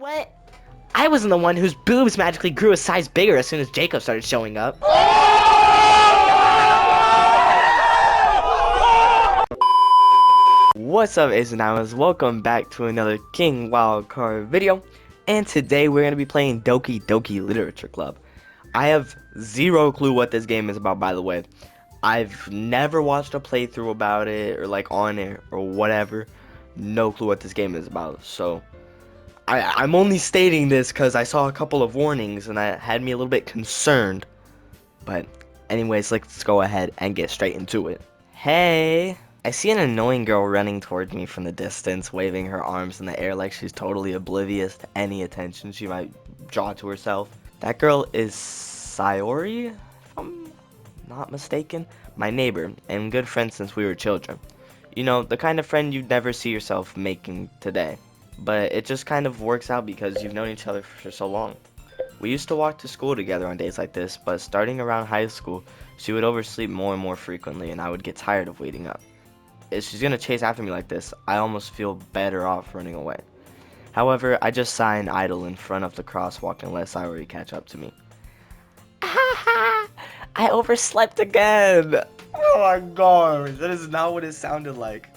What? I wasn't the one whose boobs magically grew a size bigger as soon as Jacob started showing up. What's up, Ace and Islands? Welcome back to another King Wildcard video. And today we're going to be playing Doki Doki Literature Club. I have zero clue what this game is about, by the way. I've never watched a playthrough about it, or like on it, or whatever. No clue what this game is about, so I'm only stating this because I saw a couple of warnings and that had me a little bit concerned. But anyways, let's go ahead and get straight into it. Hey! I see an annoying girl running towards me from the distance, waving her arms in the air like she's totally oblivious to any attention she might draw to herself. That girl is Sayori, if I'm not mistaken. My neighbor and good friend since we were children. You know, the kind of friend you'd never see yourself making today. But it just kind of works out because you've known each other for so long. We used to walk to school together on days like this, but starting around high school, she would oversleep more and more frequently and I would get tired of waiting up. If she's gonna chase after me like this, I almost feel better off running away. However, I just sigh and idle in front of the crosswalk and let Sayori catch up to me. I overslept again! Oh my god, that is not what it sounded like.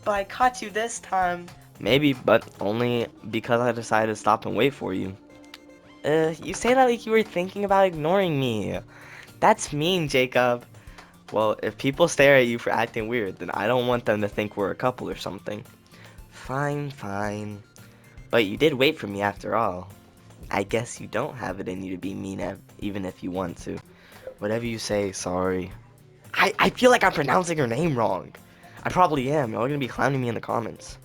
But I caught you this time. Maybe, but only because I decided to stop and wait for you. You say that like you were thinking about ignoring me. That's mean, Jacob. Well, if people stare at you for acting weird, then I don't want them to think we're a couple or something. Fine, fine. But you did wait for me after all. I guess you don't have it in you to be mean even if you want to. Whatever you say, sorry. I feel like I'm pronouncing her name wrong. I probably am. Y'all are gonna be clowning me in the comments.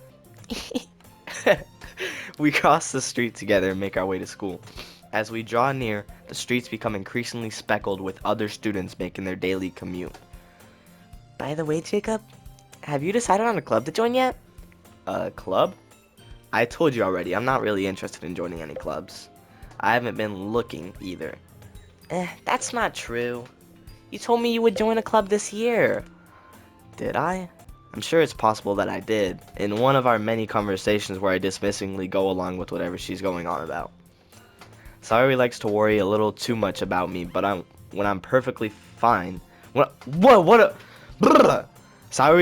We cross the street together and make our way to school. As we draw near, the streets become increasingly speckled with other students making their daily commute. By the way, Jacob, have you decided on a club to join yet? A club? I told you already, I'm not really interested in joining any clubs. I haven't been looking either. That's not true. You told me you would join a club this year. Did I? I'm sure it's possible that I did, in one of our many conversations where I dismissingly go along with whatever she's going on about. Sayori likes to worry a little too much about me, but when I'm perfectly fine. Sayori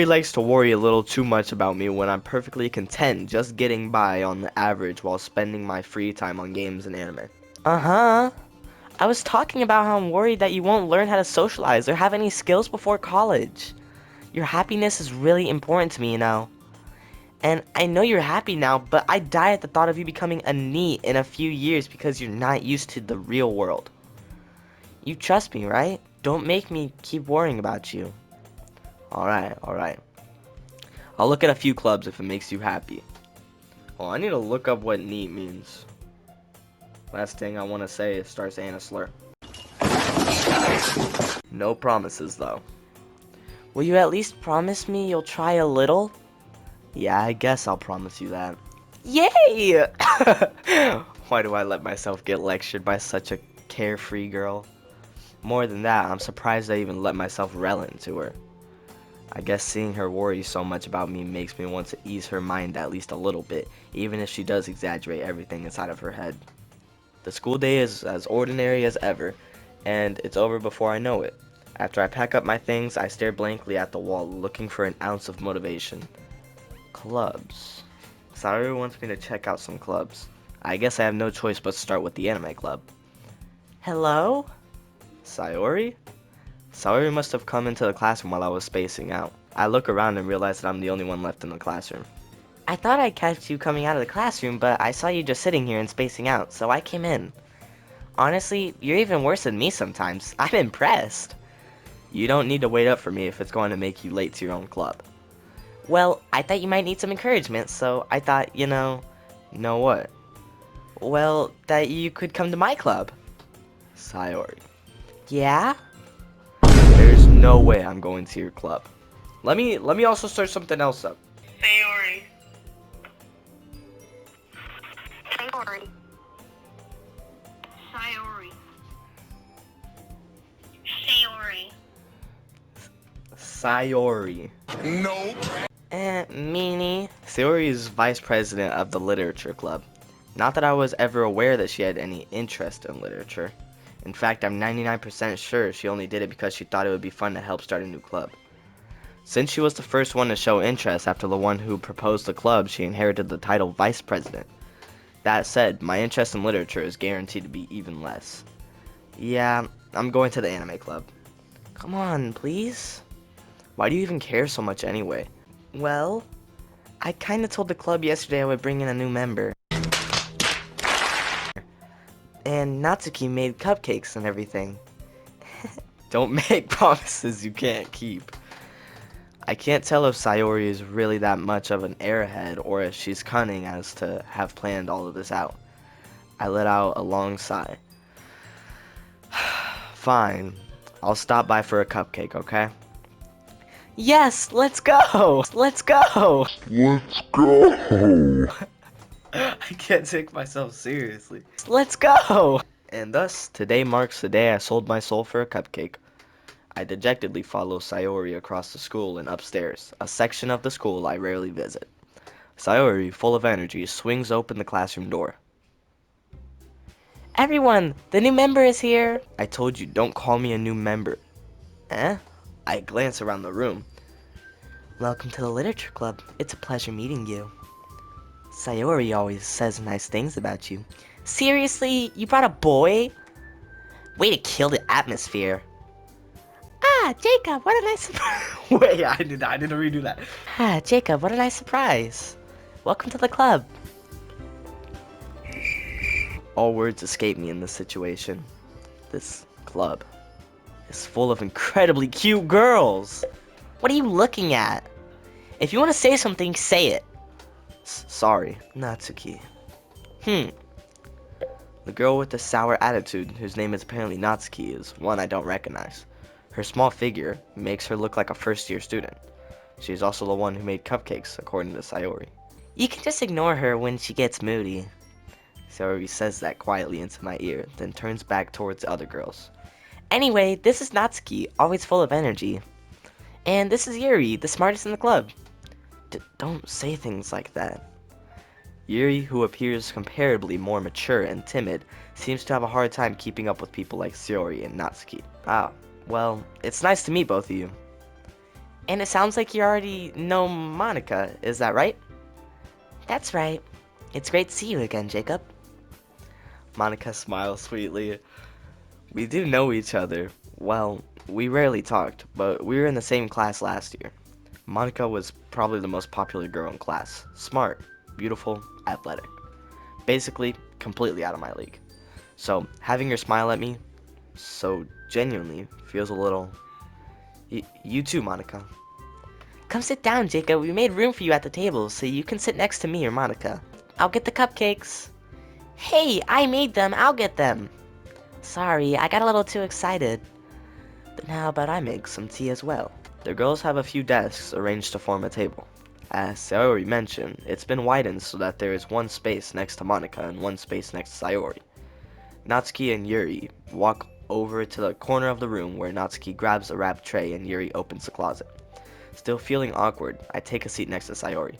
likes to worry a little too much about me when I'm perfectly content just getting by on the average while spending my free time on games and anime. Uh-huh. I was talking about how I'm worried that you won't learn how to socialize or have any skills before college. Your happiness is really important to me, you know. And I know you're happy now, but I die at the thought of you becoming a NEET in a few years because you're not used to the real world. You trust me, right? Don't make me keep worrying about you. Alright, alright. I'll look at a few clubs if it makes you happy. Oh, I need to look up what NEET means. Last thing I want to say is start saying a slur. No promises, though. Will you at least promise me you'll try a little? Yeah, I guess I'll promise you that. Yay! Why do I let myself get lectured by such a carefree girl? More than that, I'm surprised I even let myself rel into her. I guess seeing her worry so much about me makes me want to ease her mind at least a little bit, even if she does exaggerate everything inside of her head. The school day is as ordinary as ever, and it's over before I know it. After I pack up my things, I stare blankly at the wall, looking for an ounce of motivation. Clubs. Sayori wants me to check out some clubs. I guess I have no choice but to start with the anime club. Hello? Sayori? Sayori must have come into the classroom while I was spacing out. I look around and realize that I'm the only one left in the classroom. I thought I'd catch you coming out of the classroom, but I saw you just sitting here and spacing out, so I came in. Honestly, you're even worse than me sometimes. I'm impressed. You don't need to wait up for me if it's going to make you late to your own club. Well, I thought you might need some encouragement, so I thought, you know... Know what? Well, that you could come to my club. Sayori. Yeah? There's no way I'm going to your club. Let me also search something else up. Sayori. Sayori. Sayori. Sayori. Sayori. Nope. Meanie. Sayori is vice president of the literature club. Not that I was ever aware that she had any interest in literature. In fact, I'm 99% sure she only did it because she thought it would be fun to help start a new club. Since she was the first one to show interest after the one who proposed the club, she inherited the title vice president. That said, my interest in literature is guaranteed to be even less. Yeah, I'm going to the anime club. Come on, please. Why do you even care so much anyway? Well, I kinda told the club yesterday I would bring in a new member. And Natsuki made cupcakes and everything. Don't make promises you can't keep. I can't tell if Sayori is really that much of an airhead or if she's cunning as to have planned all of this out. I let out a long sigh. Fine. I'll stop by for a cupcake, okay? Yes, let's go! Let's go! Let's go! I can't take myself seriously. Let's go! And thus, today marks the day I sold my soul for a cupcake. I dejectedly follow Sayori across the school and upstairs, a section of the school I rarely visit. Sayori, full of energy, swings open the classroom door. Everyone, the new member is here! I told you, don't call me a new member. Eh? I glance around the room. Welcome to the literature club. It's a pleasure meeting you. Sayori always says nice things about you. Seriously? You brought a boy? Way to kill the atmosphere. Ah, Jacob, what a nice surprise. Wait, I didn't redo that. Ah, Jacob, what a nice surprise. Welcome to the club. All words escape me in this situation. This club is full of incredibly cute girls. What are you looking at? If you want to say something, say it. Sorry, Natsuki. The girl with the sour attitude, whose name is apparently Natsuki, is one I don't recognize. Her small figure makes her look like a first-year student. She's also the one who made cupcakes, according to Sayori. You can just ignore her when she gets moody. Sayori says that quietly into my ear, then turns back towards the other girls. Anyway, this is Natsuki, always full of energy. And this is Yuri, the smartest in the club. Don't say things like that. Yuri, who appears comparably more mature and timid, seems to have a hard time keeping up with people like Sayori and Natsuki. Ah, well, it's nice to meet both of you. And it sounds like you already know Monica, is that right? That's right. It's great to see you again, Jacob. Monica smiles sweetly. We do know each other. Well, we rarely talked, but we were in the same class last year. Monica was probably the most popular girl in class. Smart, beautiful, athletic. Basically, completely out of my league. So, having her smile at me so genuinely feels a little... You too, Monica. Come sit down, Jacob. We made room for you at the table, so you can sit next to me or Monica. I'll get the cupcakes. Hey, I made them. I'll get them. Sorry, I got a little too excited. Then how about I make some tea as well? The girls have a few desks arranged to form a table. As Sayori mentioned, it's been widened so that there is one space next to Monica and one space next to Sayori. Natsuki and Yuri walk over to the corner of the room where Natsuki grabs a wrapped tray and Yuri opens the closet. Still feeling awkward, I take a seat next to Sayori.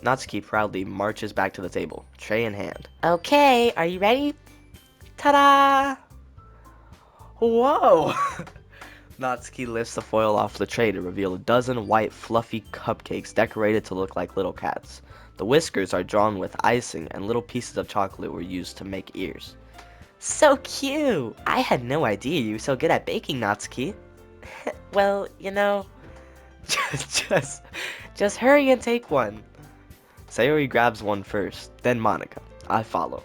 Natsuki proudly marches back to the table, tray in hand. Okay, are you ready? Ta-da! Whoa! Natsuki lifts the foil off the tray to reveal a dozen white, fluffy cupcakes decorated to look like little cats. The whiskers are drawn with icing, and little pieces of chocolate were used to make ears. So cute! I had no idea you were so good at baking, Natsuki. Well, you know... Just hurry and take one. Sayori grabs one first, then Monica. I follow.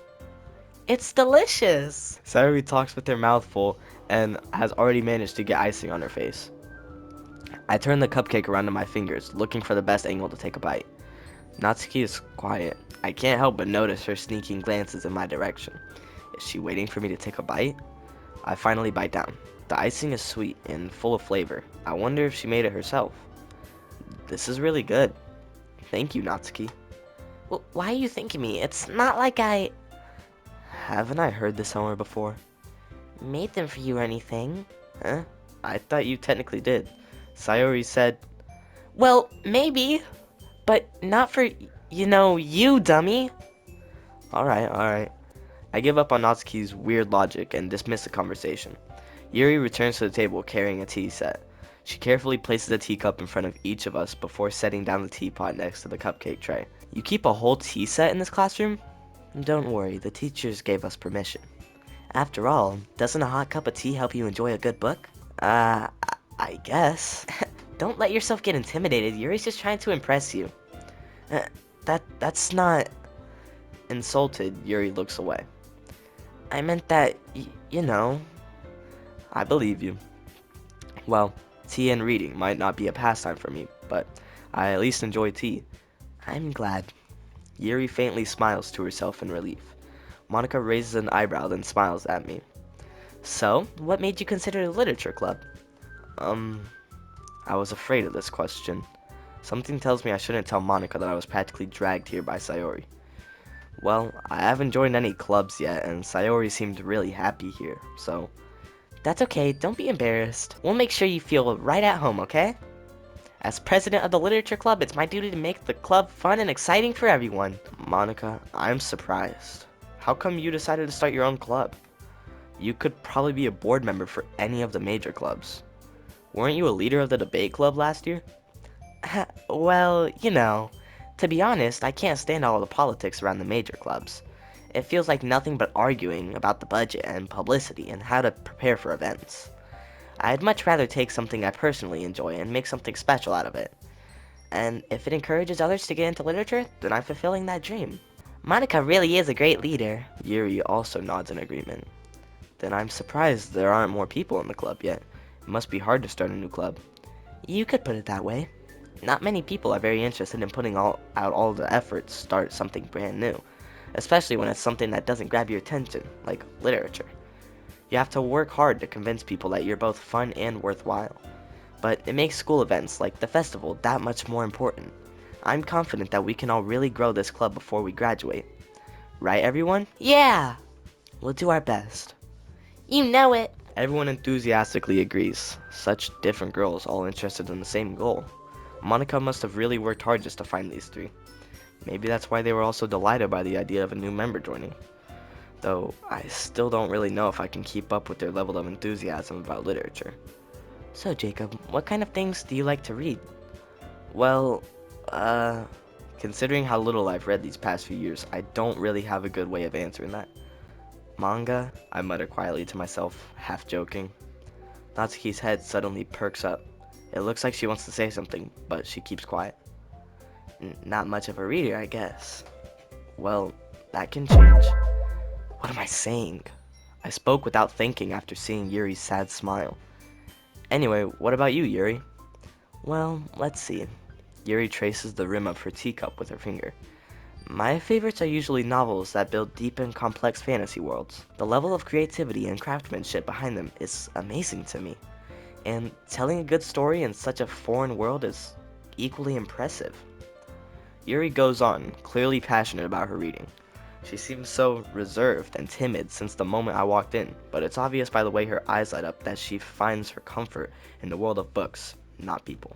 It's delicious! Sayori talks with her mouth full and has already managed to get icing on her face. I turn the cupcake around in my fingers, looking for the best angle to take a bite. Natsuki is quiet. I can't help but notice her sneaking glances in my direction. Is she waiting for me to take a bite? I finally bite down. The icing is sweet and full of flavor. I wonder if she made it herself. This is really good. Thank you, Natsuki. Well, why are you thanking me? It's not like I... Haven't I heard this somewhere before? Made them for you or anything? Huh? I thought you technically did. Sayori said... Well, maybe. But not for, you know, you, dummy. Alright. I give up on Natsuki's weird logic and dismiss the conversation. Yuri returns to the table carrying a tea set. She carefully places a teacup in front of each of us before setting down the teapot next to the cupcake tray. You keep a whole tea set in this classroom? Don't worry, the teachers gave us permission. After all, doesn't a hot cup of tea help you enjoy a good book? I guess. Don't let yourself get intimidated. Yuri's just trying to impress you. Uh, that's not... Insulted, Yuri looks away. I meant that, you know... I believe you. Well, tea and reading might not be a pastime for me, but I at least enjoy tea. I'm glad. Yuri faintly smiles to herself in relief. Monica raises an eyebrow, then smiles at me. So, what made you consider the literature club? I was afraid of this question. Something tells me I shouldn't tell Monica that I was practically dragged here by Sayori. Well, I haven't joined any clubs yet, and Sayori seemed really happy here, so... That's okay, don't be embarrassed. We'll make sure you feel right at home, okay? As president of the literature club, it's my duty to make the club fun and exciting for everyone. Monica, I'm surprised. How come you decided to start your own club? You could probably be a board member for any of the major clubs. Weren't you a leader of the debate club last year? Well, you know, to be honest, I can't stand all the politics around the major clubs. It feels like nothing but arguing about the budget and publicity and how to prepare for events. I'd much rather take something I personally enjoy and make something special out of it. And if it encourages others to get into literature, then I'm fulfilling that dream. Monica really is a great leader. Yuri also nods in agreement. Then I'm surprised there aren't more people in the club yet. It must be hard to start a new club. You could put it that way. Not many people are very interested in putting out all the effort to start something brand new, especially when it's something that doesn't grab your attention, like literature. You have to work hard to convince people that you're both fun and worthwhile. But it makes school events like the festival that much more important. I'm confident that we can all really grow this club before we graduate. Right, everyone? Yeah! We'll do our best. You know it! Everyone enthusiastically agrees. Such different girls all interested in the same goal. Monica must have really worked hard just to find these three. Maybe that's why they were all so delighted by the idea of a new member joining. Though, I still don't really know if I can keep up with their level of enthusiasm about literature. So, Jacob, what kind of things do you like to read? Well, considering how little I've read these past few years, I don't really have a good way of answering that. Manga? I mutter quietly to myself, half joking. Natsuki's head suddenly perks up. It looks like she wants to say something, but she keeps quiet. Not much of a reader, I guess. Well, that can change. What am I saying? I spoke without thinking after seeing Yuri's sad smile. Anyway, what about you, Yuri? Well, let's see. Yuri traces the rim of her teacup with her finger. My favorites are usually novels that build deep and complex fantasy worlds. The level of creativity and craftsmanship behind them is amazing to me. And telling a good story in such a foreign world is equally impressive. Yuri goes on, clearly passionate about her reading. She seems so reserved and timid since the moment I walked in, but it's obvious by the way her eyes light up that she finds her comfort in the world of books, not people.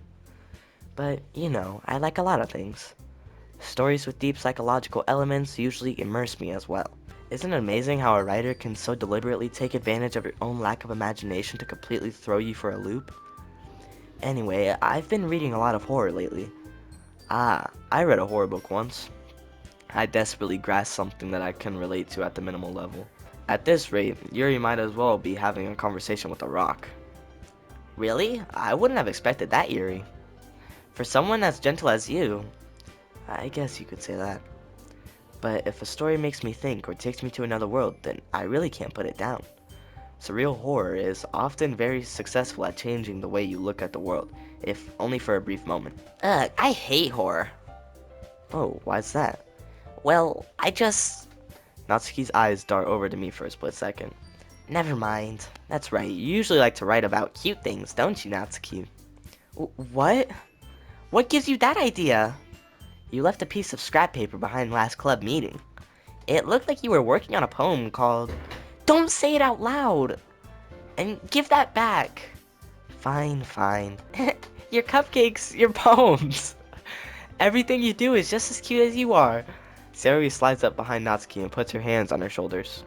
But, you know, I like a lot of things. Stories with deep psychological elements usually immerse me as well. Isn't it amazing how a writer can so deliberately take advantage of your own lack of imagination to completely throw you for a loop? Anyway, I've been reading a lot of horror lately. I read a horror book once. I desperately grasp something that I can relate to at the minimal level. At this rate, Yuri might as well be having a conversation with a rock. Really? I wouldn't have expected that, Yuri. For someone as gentle as you, I guess you could say that. But if a story makes me think or takes me to another world, then I really can't put it down. Surreal horror is often very successful at changing the way you look at the world, if only for a brief moment. Ugh, I hate horror. Oh, why's that? Well, Natsuki's eyes dart over to me for a split second. Never mind. That's right, you usually like to write about cute things, don't you, Natsuki? What? What gives you that idea? You left a piece of scrap paper behind last club meeting. It looked like you were working on a poem called... Don't say it out loud! And give that back. Fine. Your cupcakes, your poems. Everything you do is just as cute as you are. Sayori slides up behind Natsuki and puts her hands on her shoulders.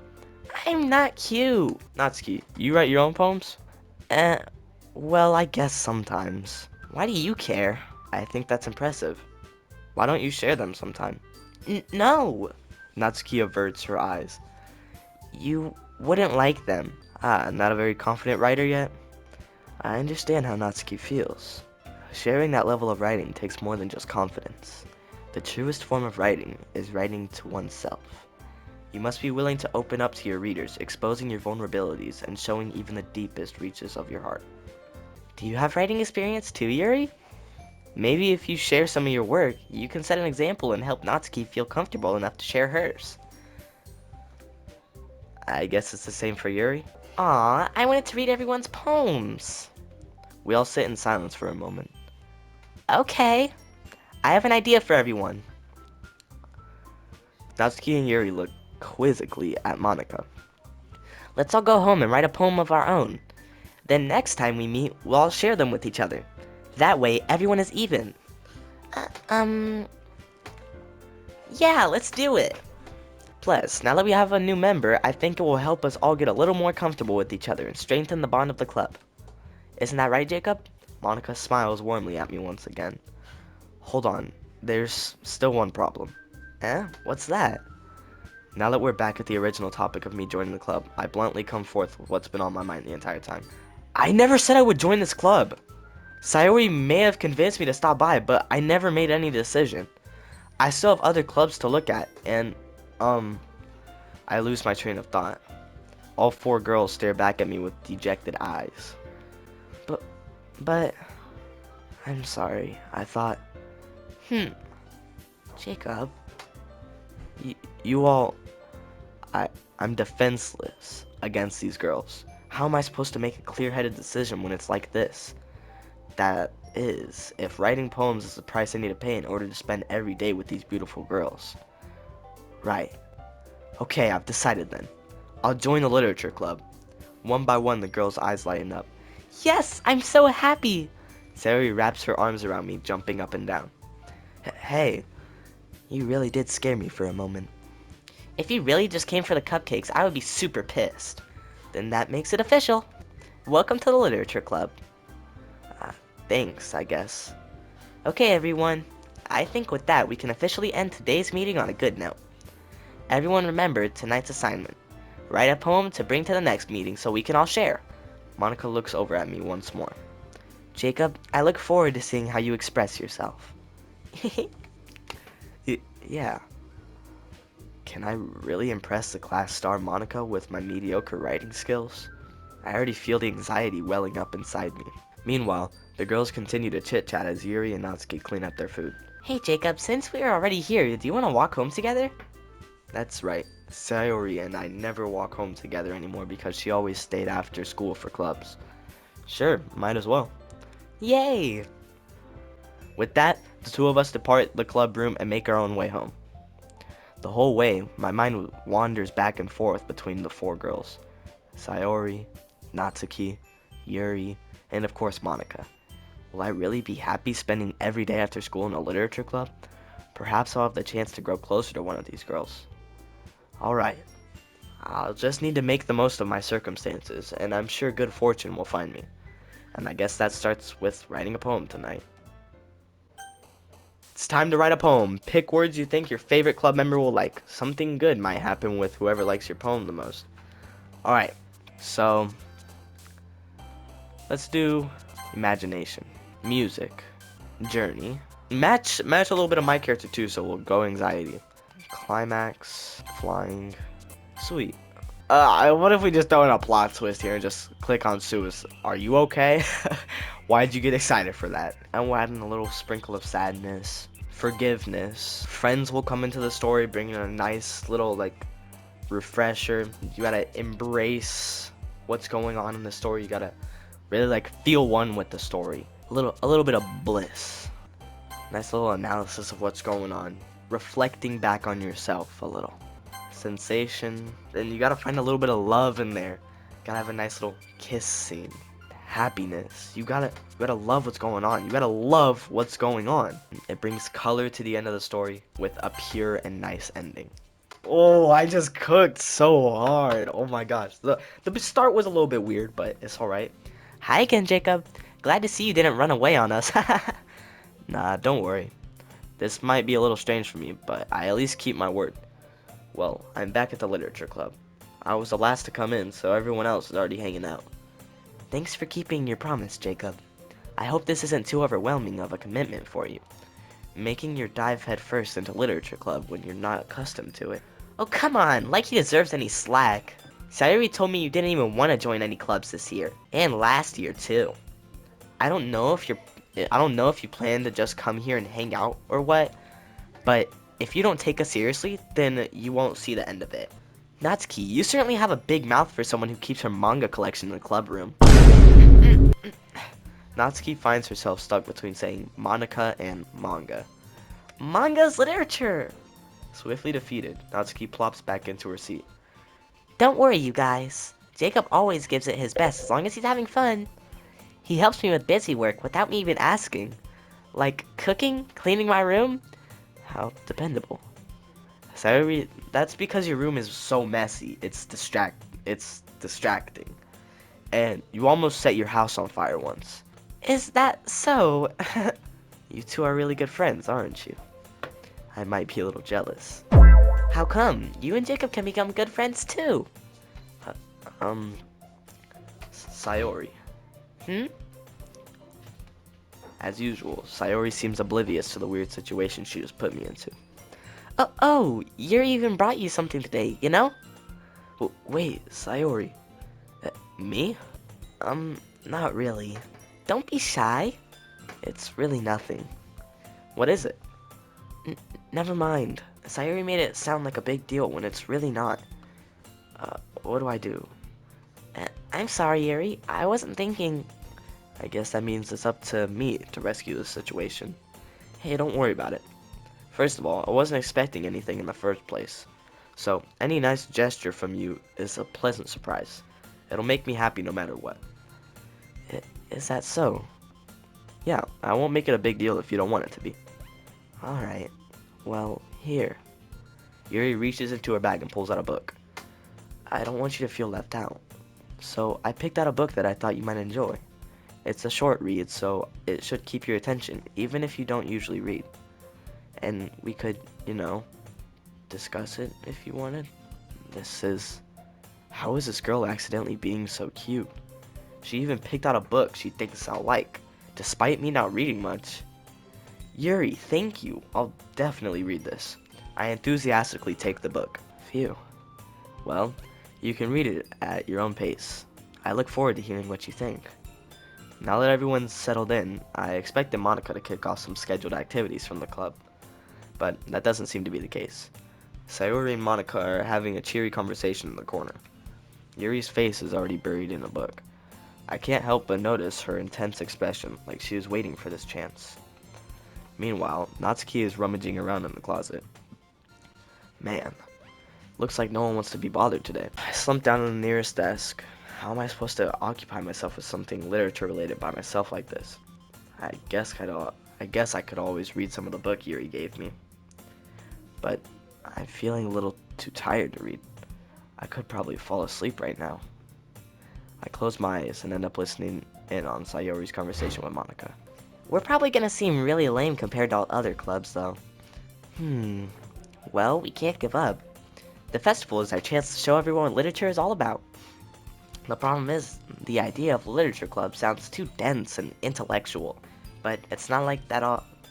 I'm not cute. Natsuki, you write your own poems? Eh, well, I guess sometimes. Why do you care? I think that's impressive. Why don't you share them sometime? No! Natsuki averts her eyes. You wouldn't like them. Ah, not a very confident writer yet? I understand how Natsuki feels. Sharing that level of writing takes more than just confidence. The truest form of writing is writing to oneself. You must be willing to open up to your readers, exposing your vulnerabilities and showing even the deepest reaches of your heart. Do you have writing experience too, Yuri? Maybe if you share some of your work, you can set an example and help Natsuki feel comfortable enough to share hers. I guess it's the same for Yuri. Aw, I wanted to read everyone's poems. We all sit in silence for a moment. Okay, I have an idea for everyone. Natsuki and Yuri look quizzically at Monica. Let's all go home and write a poem of our own. Then next time we meet, we'll all share them with each other. That way, everyone is even. Yeah, let's do it. Plus, now that we have a new member, I think it will help us all get a little more comfortable with each other and strengthen the bond of the club. Isn't that right, Jacob? Monica smiles warmly at me once again. Hold on, there's still one problem. Eh? What's that? Now that we're back at the original topic of me joining the club, I bluntly come forth with what's been on my mind the entire time. I never said I would join this club! Sayori may have convinced me to stop by, but I never made any decision. I still have other clubs to look at, and, I lose my train of thought. All four girls stare back at me with dejected eyes. But, I'm sorry, I thought, Jacob, you all, I'm defenseless against these girls. How am I supposed to make a clear-headed decision when it's like this? That is, if writing poems is the price I need to pay in order to spend every day with these beautiful girls. Right. Okay, I've decided then. I'll join the literature club. One by one, the girls' eyes lighten up. Yes, I'm so happy! Sayori wraps her arms around me, jumping up and down. Hey, you really did scare me for a moment. If you really just came for the cupcakes, I would be super pissed. Then that makes it official. Welcome to the literature club. Thanks, I guess. Okay, everyone. I think with that, we can officially end today's meeting on a good note. Everyone remember tonight's assignment. Write a poem to bring to the next meeting so we can all share. Monica looks over at me once more. Jacob, I look forward to seeing how you express yourself. Yeah. Can I really impress the class star Monica with my mediocre writing skills? I already feel the anxiety welling up inside me. Meanwhile, the girls continue to chit-chat as Yuri and Natsuki clean up their food. Hey Jacob, since we are already here, do you want to walk home together? That's right. Sayori and I never walk home together anymore because she always stayed after school for clubs. Sure, might as well. Yay! With that, the two of us depart the club room and make our own way home. The whole way, my mind wanders back and forth between the four girls. Sayori, Natsuki, Yuri, and of course Monica. Will I really be happy spending every day after school in a literature club? Perhaps I'll have the chance to grow closer to one of these girls. Alright, I'll just need to make the most of my circumstances, and I'm sure good fortune will find me. And I guess that starts with writing a poem tonight. It's time to write a poem. Pick words you think your favorite club member will like. Something good might happen with whoever likes your poem the most. Alright, so let's do imagination, music, journey. Match a little bit of my character too, so we'll go anxiety. Climax, flying, sweet. What if we just throw in a plot twist here and just click on suicide? Are you okay? Why'd you get excited for that? And we'll add in a little sprinkle of sadness, forgiveness. Friends will come into the story, bringing a nice little, like, refresher. You gotta embrace what's going on in the story. You gotta really, like, feel one with the story. A little bit of bliss. Nice little analysis of what's going on. Reflecting back on yourself a little. Sensation. Then you gotta find a little bit of love in there. Gotta have a nice little kiss scene. happiness. You gotta love what's going on. You gotta love what's going on. It brings color to the end of the story with a pure and nice ending. Oh, I just cooked so hard. Oh my gosh. The start was a little bit weird, but it's alright. Hi again, Jacob. Glad to see you didn't run away on us. Nah, don't worry. This might be a little strange for me, but I at least keep my word. Well, I'm back at the literature club. I was the last to come in, so everyone else is already hanging out. Thanks for keeping your promise, Jacob. I hope this isn't too overwhelming of a commitment for you. Making your dive headfirst into literature club when you're not accustomed to it. Oh, come on, like he deserves any slack. Sayuri told me you didn't even want to join any clubs this year, and last year too. I don't know if you plan to just come here and hang out or what, but if you don't take us seriously, then you won't see the end of it. Natsuki, you certainly have a big mouth for someone who keeps her manga collection in the club room. Natsuki finds herself stuck between saying Monica and manga. Manga's literature! Swiftly defeated, Natsuki plops back into her seat. Don't worry, you guys. Jacob always gives it his best as long as he's having fun. He helps me with busy work without me even asking. Like cooking, cleaning my room. How dependable. Sayuri, that's because your room is so messy. It's distracting. And you almost set your house on fire once. Is that so? You two are really good friends, aren't you? I might be a little jealous. How come? You and Jacob can become good friends too. Sayori. As usual, Sayori seems oblivious to the weird situation she just put me into. Oh, Yuri even brought you something today, you know? Wait, Sayori. Me? Not really. Don't be shy. It's really nothing. What is it? Never mind. Sayori made it sound like a big deal when it's really not. What do I do? I'm sorry, Yuri. I wasn't thinking... I guess that means it's up to me to rescue this situation. Hey, don't worry about it. First of all, I wasn't expecting anything in the first place. So, any nice gesture from you is a pleasant surprise. It'll make me happy no matter what. Is that so? Yeah, I won't make it a big deal if you don't want it to be. Alright. Well, here. Yuri reaches into her bag and pulls out a book. I don't want you to feel left out. So, I picked out a book that I thought you might enjoy. It's a short read, so it should keep your attention, even if you don't usually read. And we could, discuss it if you wanted. How is this girl accidentally being so cute? She even picked out a book she thinks I'll like, despite me not reading much. Yuri, thank you. I'll definitely read this. I enthusiastically take the book. Phew. Well, you can read it at your own pace. I look forward to hearing what you think. Now that everyone's settled in, I expected Monica to kick off some scheduled activities from the club. But that doesn't seem to be the case. Sayori and Monica are having a cheery conversation in the corner. Yuri's face is already buried in a book. I can't help but notice her intense expression, like she was waiting for this chance. Meanwhile, Natsuki is rummaging around in the closet. Man, looks like no one wants to be bothered today. I slumped down on the nearest desk. How am I supposed to occupy myself with something literature related by myself like this? I guess I could always read some of the book Yuri gave me. But I'm feeling a little too tired to read. I could probably fall asleep right now. I close my eyes and end up listening in on Sayori's conversation with Monica. We're probably gonna seem really lame compared to all other clubs, though. Well, we can't give up. The festival is our chance to show everyone what literature is all about. The problem is, the idea of a literature club sounds too dense and intellectual, but it's not like that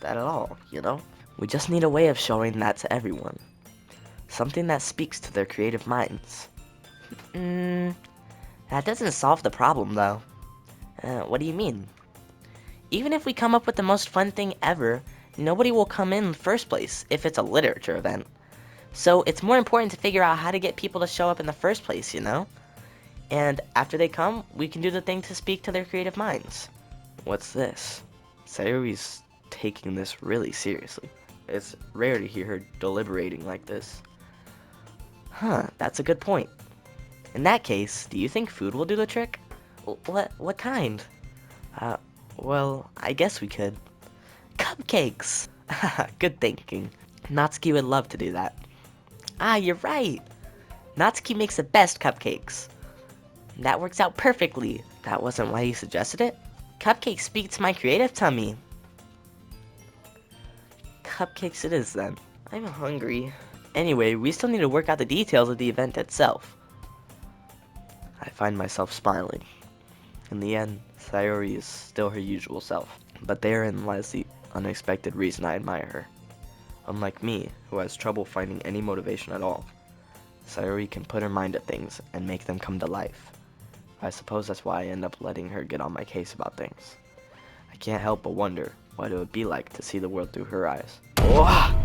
at all, you know? We just need a way of showing that to everyone. Something that speaks to their creative minds. That doesn't solve the problem, though. What do you mean? Even if we come up with the most fun thing ever, nobody will come in the first place if it's a literature event. So it's more important to figure out how to get people to show up in the first place, you know? And after they come, we can do the thing to speak to their creative minds. What's this? Sayori's taking this really seriously. It's rare to hear her deliberating like this. Huh, that's a good point. In that case, do you think food will do the trick? What kind? Uh, well, I guess we could. Cupcakes! Good thinking. Natsuki would love to do that. Ah, you're right! Natsuki makes the best cupcakes. That works out perfectly. That wasn't why you suggested it? Cupcakes speak to my creative tummy. Cupcakes it is then. I'm hungry. Anyway, we still need to work out the details of the event itself. I find myself smiling. In the end, Sayori is still her usual self. But therein lies the unexpected reason I admire her. Unlike me, who has trouble finding any motivation at all, Sayori can put her mind to things and make them come to life. I suppose that's why I end up letting her get on my case about things. I can't help but wonder what it would be like to see the world through her eyes. Oh!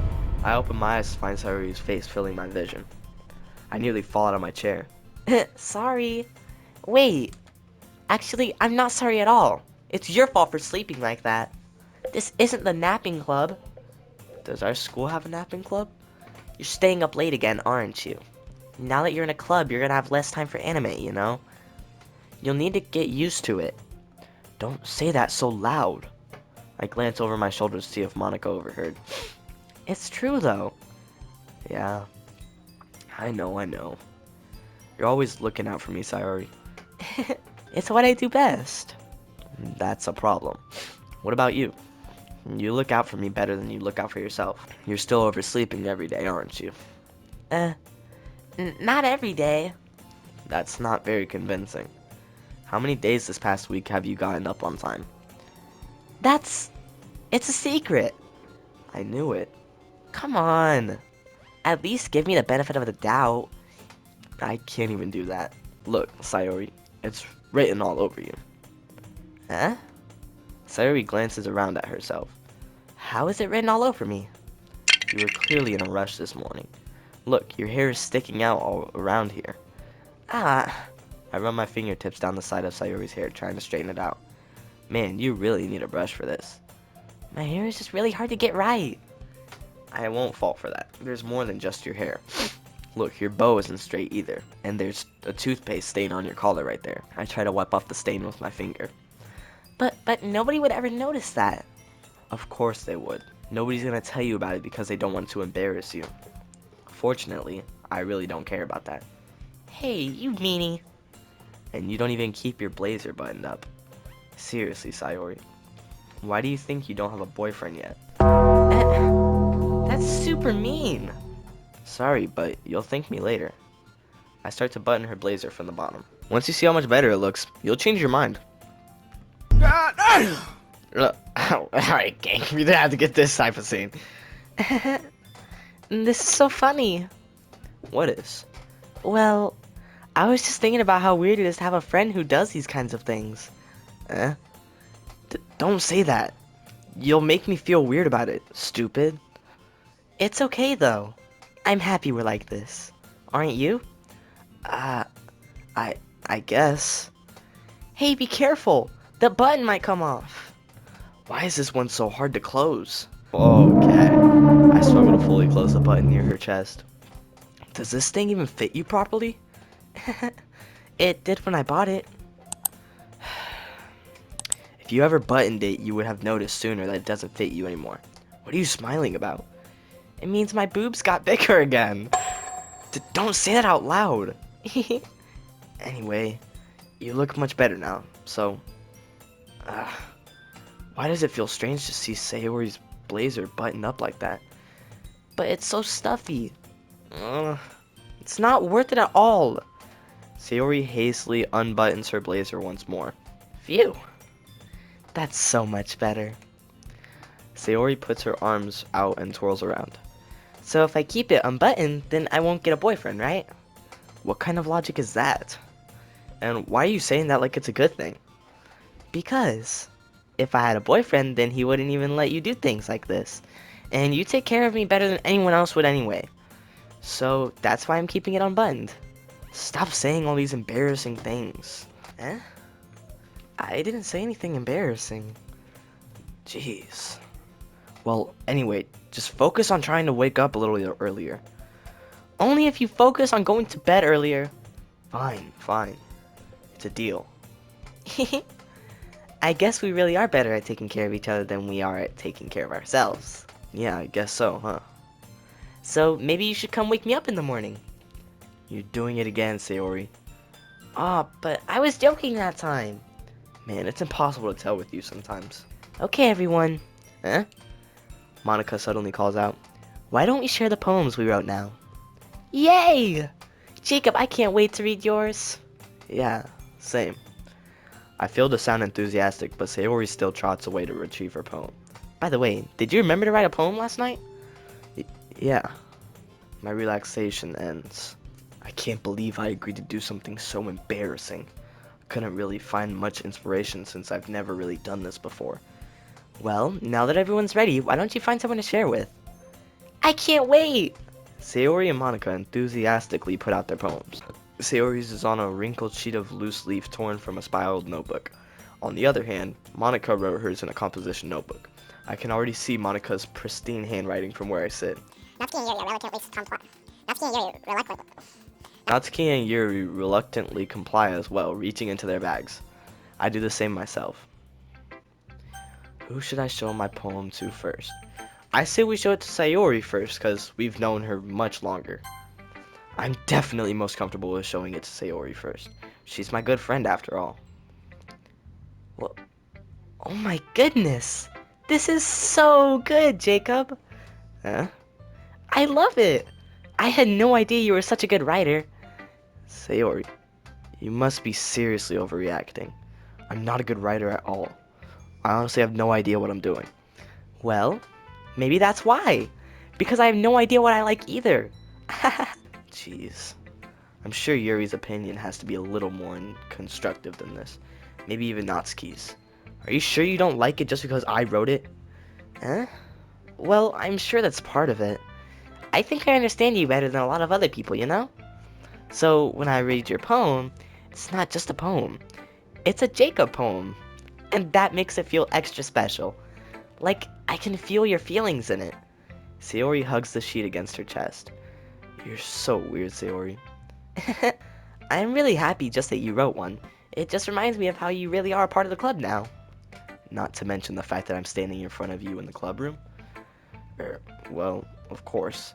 I open my eyes to find Sayori's face filling my vision. I nearly fall out of my chair. Sorry. Wait. Actually, I'm not sorry at all. It's your fault for sleeping like that. This isn't the napping club. Does our school have a napping club? You're staying up late again, aren't you? Now that you're in a club, you're gonna have less time for anime, you know? You'll need to get used to it. Don't say that so loud. I glance over my shoulder to see if Monica overheard. It's true, though. Yeah. I know. You're always looking out for me, Sayori. It's what I do best. That's a problem. What about you? You look out for me better than you look out for yourself. You're still oversleeping every day, aren't you? Not every day. That's not very convincing. How many days this past week have you gotten up on time? It's a secret. I knew it. Come on. At least give me the benefit of the doubt. I can't even do that. Look, Sayori, it's written all over you. Huh? Sayori glances around at herself. How is it written all over me? You were clearly in a rush this morning. Look, your hair is sticking out all around here. Ah. I run my fingertips down the side of Sayori's hair, trying to straighten it out. Man, you really need a brush for this. My hair is just really hard to get right. I won't fall for that. There's more than just your hair. Look, your bow isn't straight either, and there's a toothpaste stain on your collar right there. I try to wipe off the stain with my finger. But nobody would ever notice that. Of course they would. Nobody's gonna tell you about it because they don't want to embarrass you. Fortunately, I really don't care about that. Hey, you meanie. And you don't even keep your blazer buttoned up. Seriously, Sayori. Why do you think you don't have a boyfriend yet? That's super mean. Sorry, but you'll thank me later. I start to button her blazer from the bottom. Once you see how much better it looks, you'll change your mind. Alright, gang, we didn't have to get this type of scene. This is so funny. What is? Well, I was just thinking about how weird it is to have a friend who does these kinds of things. Don't say that. You'll make me feel weird about it, stupid. It's okay, though. I'm happy we're like this. Aren't you? I guess. Hey, be careful. The button might come off. Why is this one so hard to close? Okay. I struggle to fully close the button near her chest. Does this thing even fit you properly? It did when I bought it. If you ever buttoned it, you would have noticed sooner that it doesn't fit you anymore. What are you smiling about? It means my boobs got bigger again. Don't say that out loud. Anyway, you look much better now, so... why does it feel strange to see Sayori's blazer buttoned up like that? But it's so stuffy. It's not worth it at all. Sayori hastily unbuttons her blazer once more. Phew. That's so much better. Sayori puts her arms out and twirls around. So if I keep it unbuttoned, then I won't get a boyfriend, right? What kind of logic is that? And why are you saying that like it's a good thing? Because if I had a boyfriend, then he wouldn't even let you do things like this. And you take care of me better than anyone else would anyway. So that's why I'm keeping it unbuttoned. Stop saying all these embarrassing things. I didn't say anything embarrassing. Jeez. Well, anyway, just focus on trying to wake up a little earlier. Only if you focus on going to bed earlier. Fine. It's a deal. I guess we really are better at taking care of each other than we are at taking care of ourselves. Yeah, I guess so, huh? So maybe you should come wake me up in the morning. You're doing it again, Sayori. Ah, but I was joking that time. Man, it's impossible to tell with you sometimes. Okay, everyone. Huh? Monica suddenly calls out. Why don't we share the poems we wrote now? Yay! Jacob, I can't wait to read yours. Yeah, same. I feel to sound enthusiastic, but Sayori still trots away to retrieve her poem. By the way, did you remember to write a poem last night? Yeah. My relaxation ends. I can't believe I agreed to do something so embarrassing. I couldn't really find much inspiration since I've never really done this before. Well, now that everyone's ready, why don't you find someone to share with? I can't wait! Sayori and Monica enthusiastically put out their poems. Sayori's is on a wrinkled sheet of loose leaf torn from a spiraled notebook. On the other hand, Monica wrote hers in a composition notebook. I can already see Monica's pristine handwriting from where I sit. Natsuki and Yuri reluctantly comply as well, reaching into their bags. I do the same myself. Who should I show my poem to first? I say we show it to Sayori first, because we've known her much longer. I'm definitely most comfortable with showing it to Sayori first. She's my good friend after all. Well, oh my goodness! This is so good, Jacob! Huh? I love it! I had no idea you were such a good writer. Sayori, you must be seriously overreacting. I'm not a good writer at all. I honestly have no idea what I'm doing. Well, maybe that's why. Because I have no idea what I like either. Jeez. I'm sure Yuri's opinion has to be a little more constructive than this. Maybe even Natsuki's. Are you sure you don't like it just because I wrote it? Huh? Well, I'm sure that's part of it. I think I understand you better than a lot of other people, you know? So, when I read your poem, it's not just a poem. It's a Jacob poem. And that makes it feel extra special. Like, I can feel your feelings in it. Sayori hugs the sheet against her chest. You're so weird, Sayori. I'm really happy just that you wrote one. It just reminds me of how you really are a part of the club now. Not to mention the fact that I'm standing in front of you in the club room. Well, of course.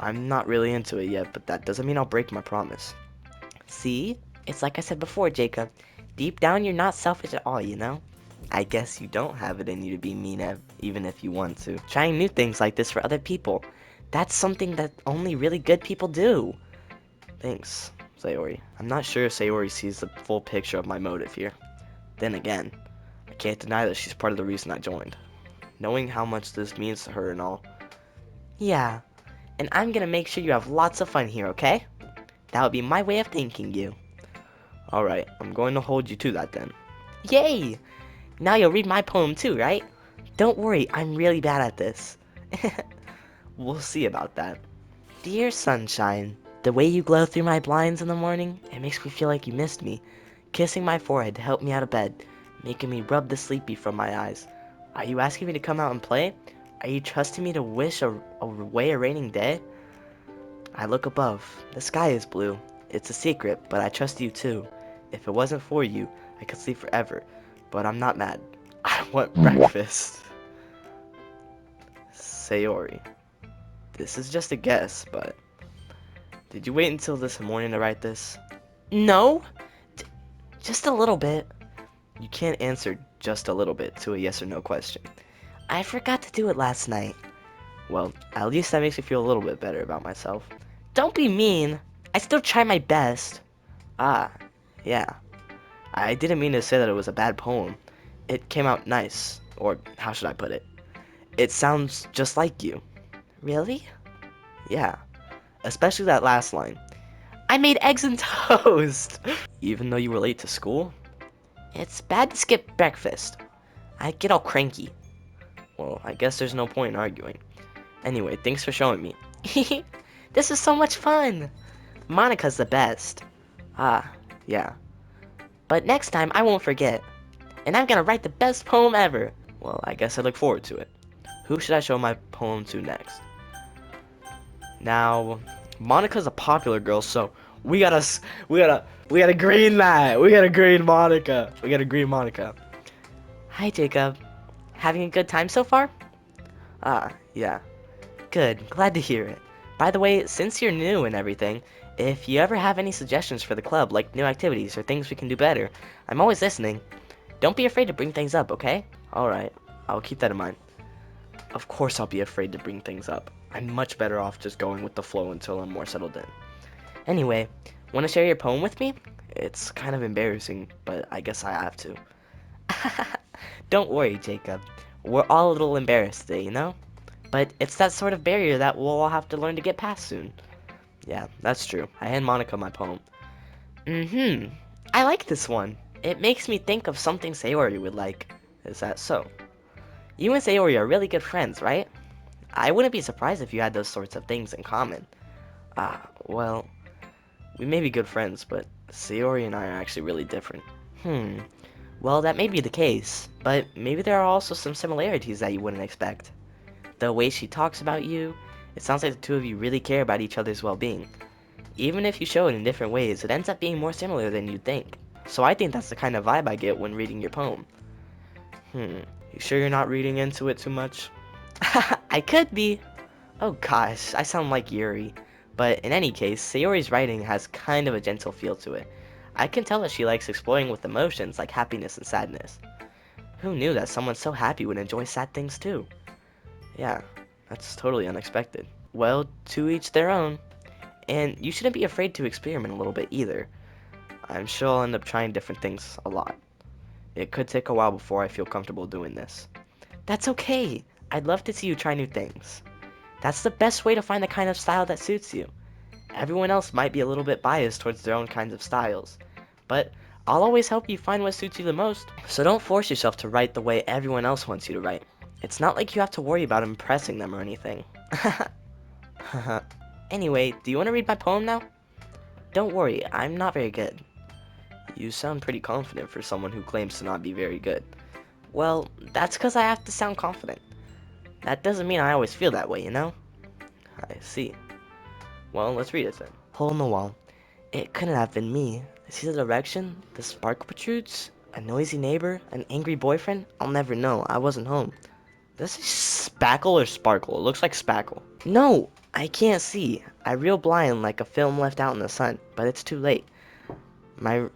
I'm not really into it yet, but that doesn't mean I'll break my promise. See? It's like I said before, Jacob. Deep down, you're not selfish at all, you know? I guess you don't have it in you to be mean even if you want to. Trying new things like this for other people. That's something that only really good people do. Thanks, Sayori. I'm not sure if Sayori sees the full picture of my motive here. Then again, I can't deny that she's part of the reason I joined. Knowing how much this means to her and all. Yeah, and I'm gonna make sure you have lots of fun here, okay? That would be my way of thanking you. Alright, I'm going to hold you to that then. Yay! Now you'll read my poem too, right? Don't worry, I'm really bad at this. We'll see about that. Dear sunshine, the way you glow through my blinds in the morning, it makes me feel like you missed me. Kissing my forehead to help me out of bed, making me rub the sleepy from my eyes. Are you asking me to come out and play? Are you trusting me to wish away a raining day? I look above. The sky is blue. It's a secret, but I trust you too. If it wasn't for you, I could sleep forever. But I'm not mad. I want breakfast. Sayori. This is just a guess, but... Did you wait until this morning to write this? No. Just a little bit. You can't answer just a little bit to a yes or no question. I forgot to do it last night. Well, at least that makes me feel a little bit better about myself. Don't be mean. I still try my best. Ah, yeah. I didn't mean to say that it was a bad poem. It came out nice. Or, how should I put it? It sounds just like you. Really? Yeah. Especially that last line. I made eggs and toast! Even though you were late to school? It's bad to skip breakfast. I get all cranky. Well, I guess there's no point in arguing. Anyway, thanks for showing me. This is so much fun! Monica's the best. Ah, yeah. But next time, I won't forget. And I'm gonna write the best poem ever. Well, I guess I look forward to it. Who should I show my poem to next? Now, Monica's a popular girl, so We gotta, we gotta green that. We gotta green Monica. We gotta green Monica. Hi, Jacob. Having a good time so far? Ah, yeah. Good. Glad to hear it. By the way, since you're new and everything, if you ever have any suggestions for the club, like new activities or things we can do better, I'm always listening. Don't be afraid to bring things up, okay? Alright, I'll keep that in mind. Of course I'll be afraid to bring things up. I'm much better off just going with the flow until I'm more settled in. Anyway, want to share your poem with me? It's kind of embarrassing, but I guess I have to. Don't worry, Jacob. We're all a little embarrassed today, you know? But it's that sort of barrier that we'll all have to learn to get past soon. Yeah, that's true. I hand Monica my poem. Mm-hmm. I like this one. It makes me think of something Sayori would like. Is that so? You and Sayori are really good friends, right? I wouldn't be surprised if you had those sorts of things in common. Well, we may be good friends, but Sayori and I are actually really different. Well, that may be the case, but maybe there are also some similarities that you wouldn't expect. The way she talks about you, it sounds like the two of you really care about each other's well-being. Even if you show it in different ways, it ends up being more similar than you'd think. So I think that's the kind of vibe I get when reading your poem. You sure you're not reading into it too much? I could be. Oh gosh, I sound like Yuri. But in any case, Sayori's writing has kind of a gentle feel to it. I can tell that she likes exploring with emotions like happiness and sadness. Who knew that someone so happy would enjoy sad things too? Yeah, that's totally unexpected. Well, to each their own. And you shouldn't be afraid to experiment a little bit either. I'm sure I'll end up trying different things a lot. It could take a while before I feel comfortable doing this. That's okay. I'd love to see you try new things. That's the best way to find the kind of style that suits you. Everyone else might be a little bit biased towards their own kinds of styles, but I'll always help you find what suits you the most. So don't force yourself to write the way everyone else wants you to write. It's not like you have to worry about impressing them or anything. Anyway, do you want to read my poem now? Don't worry, I'm not very good. You sound pretty confident for someone who claims to not be very good. Well, that's because I have to sound confident. That doesn't mean I always feel that way, you know? I see. Well, let's read it then. Hole in the wall. It couldn't have been me. See the direction? The spark protrudes? A noisy neighbor? An angry boyfriend? I'll never know. I wasn't home. Does this say spackle or sparkle? It looks like spackle. No! I can't see. I reel blind like a film left out in the sun, but it's too late. My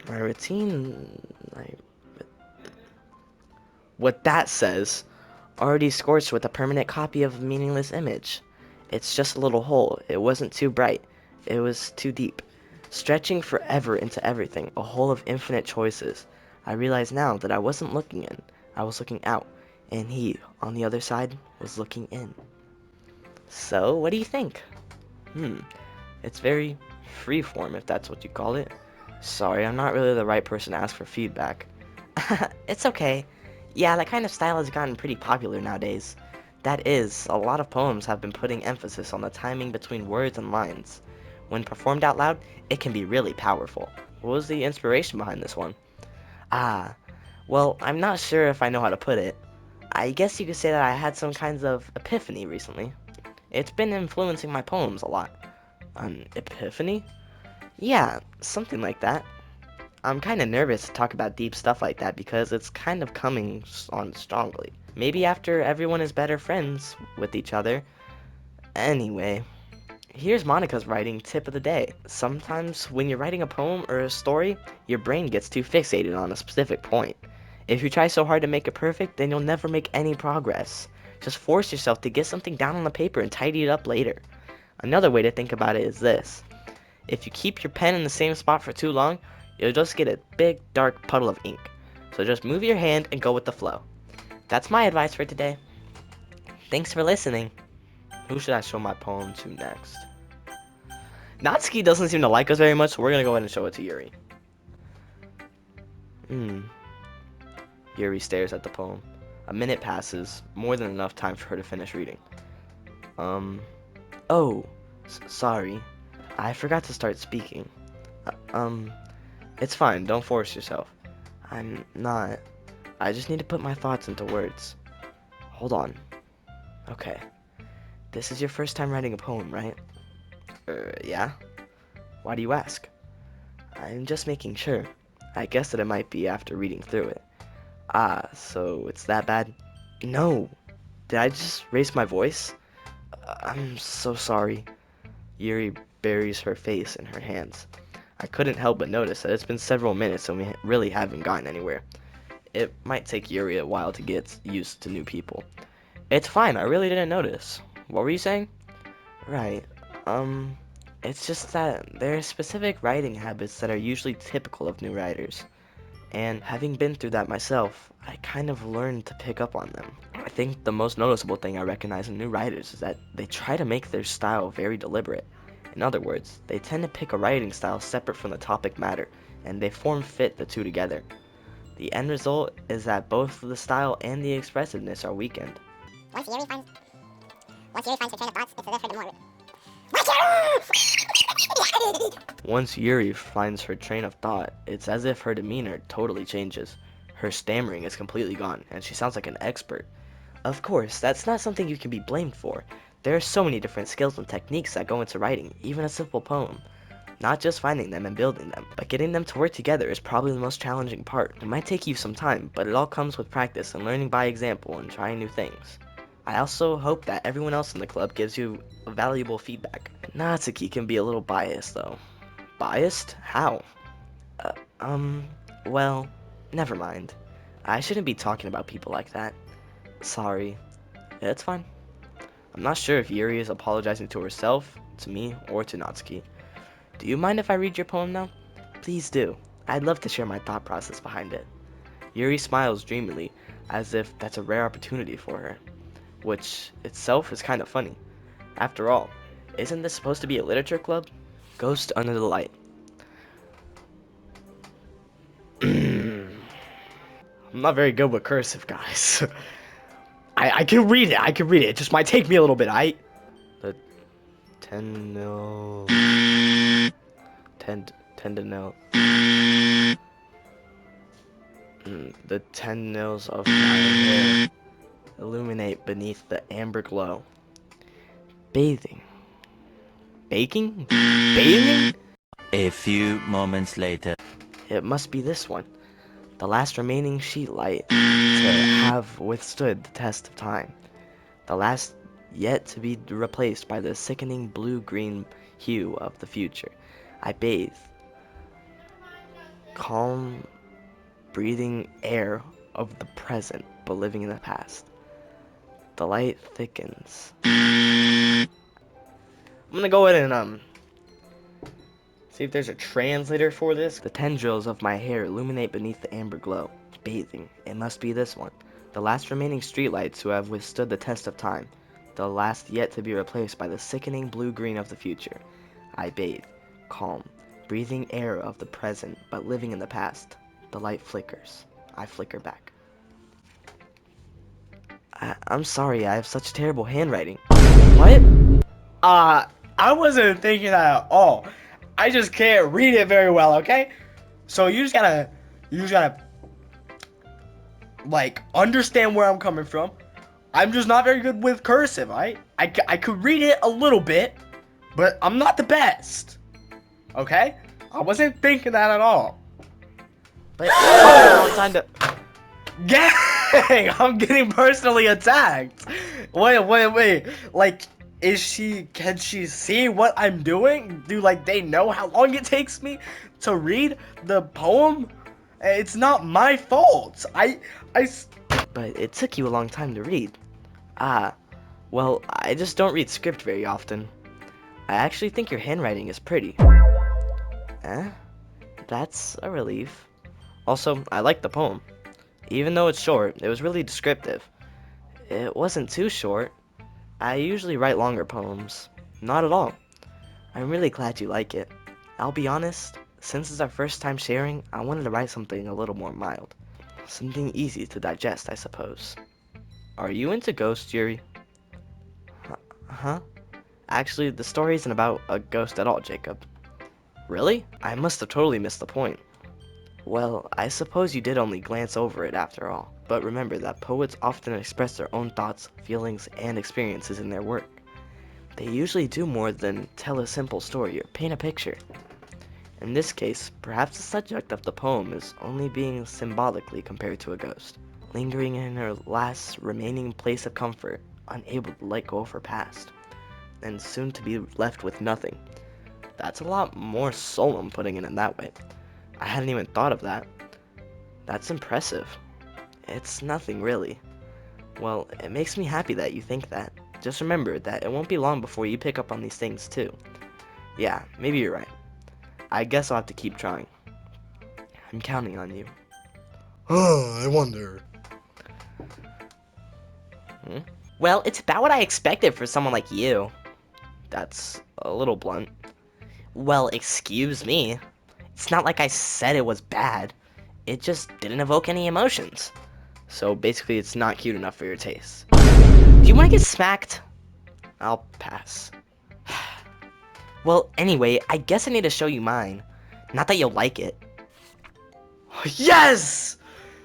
routine... What that says, already scorched with a permanent copy of a meaningless image. It's just a little hole. It wasn't too bright. It was too deep. Stretching forever into everything, a hole of infinite choices. I realize now that I wasn't looking in. I was looking out. And he, on the other side, was looking in. So, what do you think? It's very freeform, if that's what you call it. Sorry, I'm not really the right person to ask for feedback. It's okay. Yeah, that kind of style has gotten pretty popular nowadays. That is, a lot of poems have been putting emphasis on the timing between words and lines. When performed out loud, it can be really powerful. What was the inspiration behind this one? Ah, well, I'm not sure if I know how to put it. I guess you could say that I had some kinds of epiphany recently. It's been influencing my poems a lot. An epiphany? Yeah, something like that. I'm kind of nervous to talk about deep stuff like that because it's kind of coming on strongly. Maybe after everyone is better friends with each other. Anyway, here's Monica's writing tip of the day. Sometimes when you're writing a poem or a story, your brain gets too fixated on a specific point. If you try so hard to make it perfect, then you'll never make any progress. Just force yourself to get something down on the paper and tidy it up later. Another way to think about it is this. If you keep your pen in the same spot for too long, you'll just get a big dark puddle of ink. So just move your hand and go with the flow. That's my advice for today. Thanks for listening. Who should I show my poem to next? Natsuki doesn't seem to like us very much, so we're gonna go ahead and show it to Yuri. Yuri stares at the poem. A minute passes, more than enough time for her to finish reading. Oh, sorry. I forgot to start speaking. It's fine, don't force yourself. I'm not. I just need to put my thoughts into words. Hold on. Okay. This is your first time writing a poem, right? Yeah? Why do you ask? I'm just making sure. I guess that it might be after reading through it. Ah, so it's that bad? No. Did I just raise my voice? I'm so sorry. Yuri buries her face in her hands. I couldn't help but notice that it's been several minutes and we really haven't gotten anywhere. It might take Yuri a while to get used to new people. It's fine, I really didn't notice. What were you saying? Right. It's just that there are specific writing habits that are usually typical of new writers. And having been through that myself, I kind of learned to pick up on them. I think the most noticeable thing I recognize in new writers is that they try to make their style very deliberate. In other words, they tend to pick a writing style separate from the topic matter, and they form-fit the two together. The end result is that both the style and the expressiveness are weakened. Once Yuri finds her train of thoughts, it's as if her demora. Once Yuri finds her train of thought, it's as if her demeanor totally changes. Her stammering is completely gone, and she sounds like an expert. Of course, that's not something you can be blamed for. There are so many different skills and techniques that go into writing, even a simple poem. Not just finding them and building them, but getting them to work together is probably the most challenging part. It might take you some time, but it all comes with practice and learning by example and trying new things. I also hope that everyone else in the club gives you valuable feedback. Natsuki can be a little biased though. Biased? How? Uh, um, well, never mind. I shouldn't be talking about people like that. Sorry. Yeah, it's fine. I'm not sure if Yuri is apologizing to herself, to me, or to Natsuki. Do you mind if I read your poem now? Please do. I'd love to share my thought process behind it. Yuri smiles dreamily, as if that's a rare opportunity for her, which itself is kind of funny. After all, isn't this supposed to be a literature club? Ghost Under the Light. I'm not very good with cursive, guys. I can read it. I can read it. It just might take me a little bit. The tendrils, tendrils. The tendrils of my hair illuminate beneath the amber glow. Bathing. Baking? Bathing? A few moments later. It must be this one. The last remaining sheet light to have withstood the test of time. The last yet to be replaced by the sickening blue-green hue of the future. I bathe. Calm, breathing air of the present, but living in the past. The light thickens. I'm gonna go ahead and see if there's a translator for this. The tendrils of my hair illuminate beneath the amber glow. Bathing. It must be this one. The last remaining streetlights who have withstood the test of time. The last yet to be replaced by the sickening blue-green of the future. I bathe. Calm. Breathing air of the present, but living in the past. The light flickers. I flicker back. I'm sorry, I have such terrible handwriting. What? I wasn't thinking that at all. I just can't read it very well, okay? So you just gotta, like, understand where I'm coming from. I'm just not very good with cursive, alright? I could read it a little bit, but I'm not the best. Okay? I wasn't thinking that at all. But time to... Gang! I'm getting personally attacked. Wait. Like, can she see what I'm doing? Do, like, they know how long it takes me to read the poem? It's not my fault. But it took you a long time to read. Well, I just don't read script very often. I actually think your handwriting is pretty. That's a relief. Also, I like the poem. Even though it's short, it was really descriptive. It wasn't too short. I usually write longer poems. Not at all. I'm really glad you like it. I'll be honest, since it's our first time sharing, I wanted to write something a little more mild. Something easy to digest, I suppose. Are you into ghosts, Yuri? Huh? Actually, the story isn't about a ghost at all, Jacob. Really? I must have totally missed the point. Well, I suppose you did only glance over it after all. But remember that poets often express their own thoughts, feelings, and experiences in their work. They usually do more than tell a simple story or paint a picture. In this case, perhaps the subject of the poem is only being symbolically compared to a ghost, lingering in her last remaining place of comfort, unable to let go of her past, and soon to be left with nothing. That's a lot more solemn putting it in that way. I hadn't even thought of that. That's impressive. It's nothing really. Well, it makes me happy that you think that. Just remember that it won't be long before you pick up on these things too. Yeah, maybe you're right. I guess I'll have to keep trying. I'm counting on you. I wonder. Well, it's about what I expected for someone like you. That's a little blunt. Well, excuse me. It's not like I said it was bad. It just didn't evoke any emotions. So basically, it's not cute enough for your taste. Do you want to get smacked? I'll pass. Well, anyway, I guess I need to show you mine. Not that you'll like it. Yes!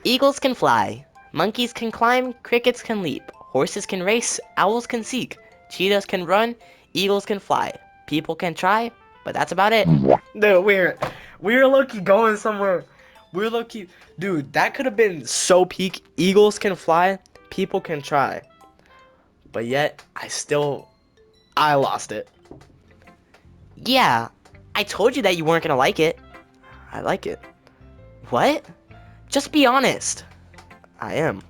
Eagles can fly. Monkeys can climb. Crickets can leap. Horses can race. Owls can seek. Cheetahs can run. Eagles can fly. People can try. But that's about it. Dude, we're low-key going somewhere. We're low-key... Dude, that could have been so peak. Eagles can fly. People can try. But yet, I lost it. Yeah, I told you that you weren't gonna like it. I like it. What? Just be honest. I am.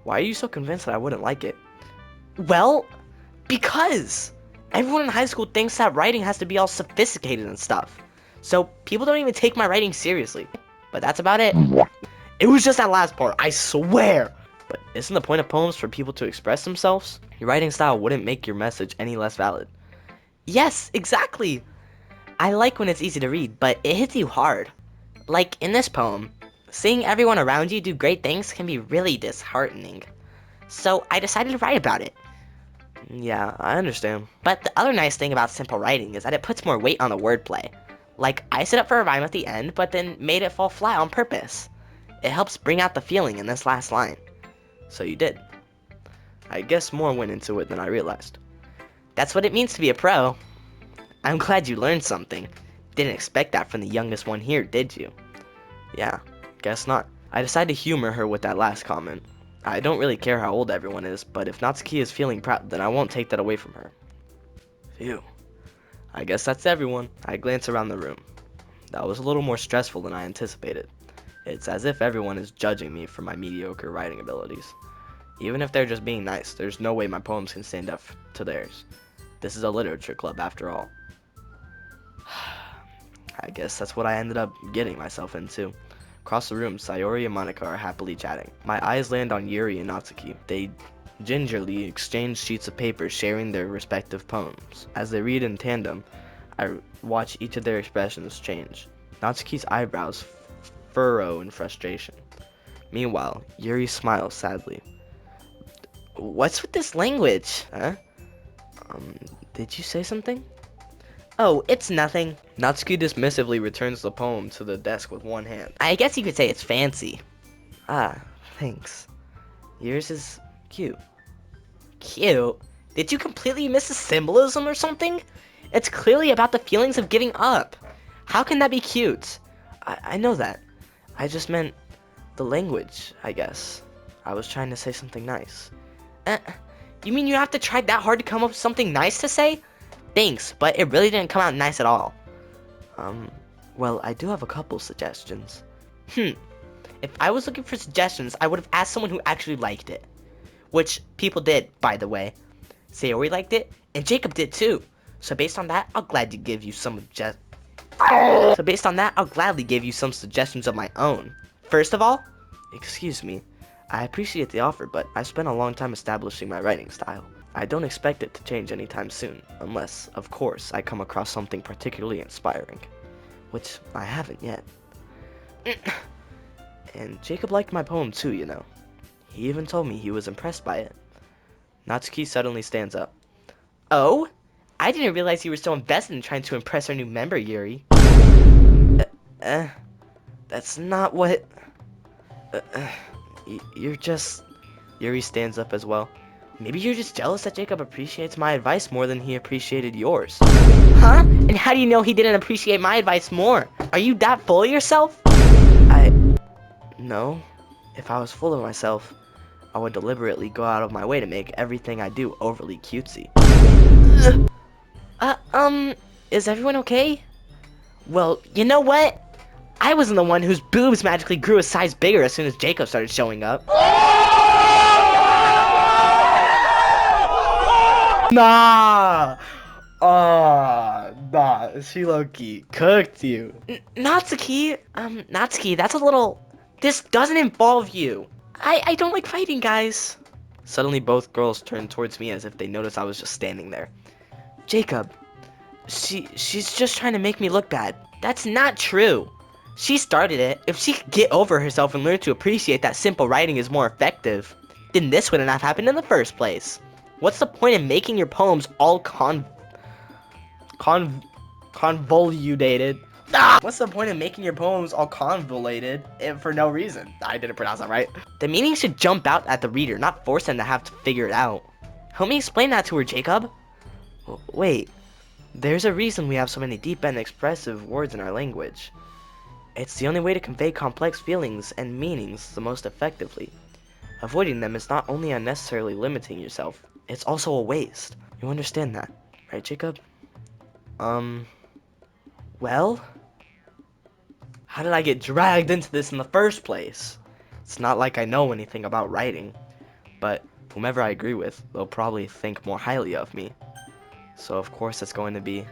Why are you so convinced that I wouldn't like it? Well, because everyone in high school thinks that writing has to be all sophisticated and stuff. So people don't even take my writing seriously. But that's about it. It was just that last part, I swear. But isn't the point of poems for people to express themselves? Your writing style wouldn't make your message any less valid. Yes, exactly. I like when it's easy to read, but it hits you hard. Like in this poem, seeing everyone around you do great things can be really disheartening. So I decided to write about it. Yeah, I understand. But the other nice thing about simple writing is that it puts more weight on the wordplay. Like, I set up for a rhyme at the end, but then made it fall flat on purpose. It helps bring out the feeling in this last line. So you did. I guess more went into it than I realized. That's what it means to be a pro. I'm glad you learned something. Didn't expect that from the youngest one here, did you? Yeah, guess not. I decided to humor her with that last comment. I don't really care how old everyone is, but if Natsuki is feeling proud, then I won't take that away from her. Phew. I guess that's everyone. I glance around the room. That was a little more stressful than I anticipated. It's as if everyone is judging me for my mediocre writing abilities. Even if they're just being nice, there's no way my poems can stand up to theirs. This is a literature club after all. I guess that's what I ended up getting myself into. Across the room, Sayori and Monica are happily chatting. My eyes land on Yuri and Natsuki. They gingerly exchange sheets of paper, sharing their respective poems. As they read in tandem, I watch each of their expressions change. Natsuki's eyebrows furrow in frustration. Meanwhile, Yuri smiles sadly. What's with this language? Huh? Did you say something? Oh, it's nothing. Natsuki dismissively returns the poem to the desk with one hand. I guess you could say it's fancy. Ah, thanks. Yours is cute. Cute? Did you completely miss the symbolism or something? It's clearly about the feelings of giving up. How can that be cute? I know that. I just meant the language, I guess. I was trying to say something nice. You mean you have to try that hard to come up with something nice to say? Thanks, but it really didn't come out nice at all. Well, I do have a couple suggestions. If I was looking for suggestions, I would have asked someone who actually liked it. Which people did, by the way. Sayori liked it, and Jacob did too. So based on that, I'll gladly give you some suggestions of my own. First of all, excuse me, I appreciate the offer, but I spent a long time establishing my writing style. I don't expect it to change anytime soon, unless, of course, I come across something particularly inspiring. Which I haven't yet. And Jacob liked my poem too, you know. He even told me he was impressed by it. Natsuki suddenly stands up. Oh? I didn't realize you were so invested in trying to impress our new member, Yuri. That's not what... You're just... Yuri stands up as well. Maybe you're just jealous that Jacob appreciates my advice more than he appreciated yours. Huh? And how do you know he didn't appreciate my advice more? Are you that full of yourself? No. If I was full of myself, I would deliberately go out of my way to make everything I do overly cutesy. Is everyone okay? Well, you know what? I wasn't the one whose boobs magically grew a size bigger as soon as Jacob started showing up. Nah! Nah, she low-key cooked you. Natsuki, Natsuki, that's a little... This doesn't involve you. I don't like fighting, guys. Suddenly, both girls turned towards me as if they noticed I was just standing there. Jacob, she's just trying to make me look bad. That's not true. She started it. If she could get over herself and learn to appreciate that simple writing is more effective, then this wouldn't have happened in the first place. What's the point in making your poems all convoluted? What's the point in making your poems all convoluted if for no reason? I didn't pronounce that right. The meaning should jump out at the reader, not force them to have to figure it out. Help me explain that to her, Jacob. Wait, there's a reason we have so many deep and expressive words in our language. It's the only way to convey complex feelings and meanings the most effectively. Avoiding them is not only unnecessarily limiting yourself, it's also a waste. You understand that, right, Jacob? Well? How did I get dragged into this in the first place? It's not like I know anything about writing, but whomever I agree with, they'll probably think more highly of me. So of course it's going to be...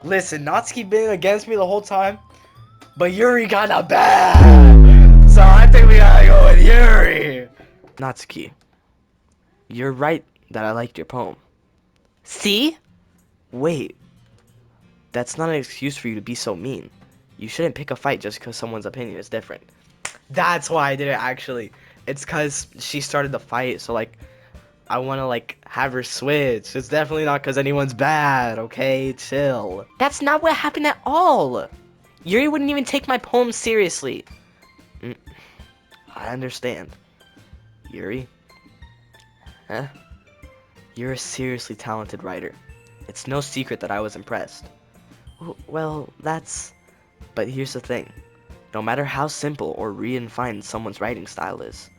Listen, Natsuki been against me the whole time, but Yuri got a bad! So I think we gotta go with Yuri! Natsuki, you're right that I liked your poem. See? Wait. That's not an excuse for you to be so mean. You shouldn't pick a fight just because someone's opinion is different. That's why I did it, actually. It's because she started the fight, so, like, I want to, like, have her switch. It's definitely not because anyone's bad, okay? Chill. That's not what happened at all. Yuri wouldn't even take my poem seriously. I understand. Yuri? Huh? You're a seriously talented writer. It's no secret that I was impressed. Well, that's... But here's the thing. No matter how simple or refined someone's writing style is,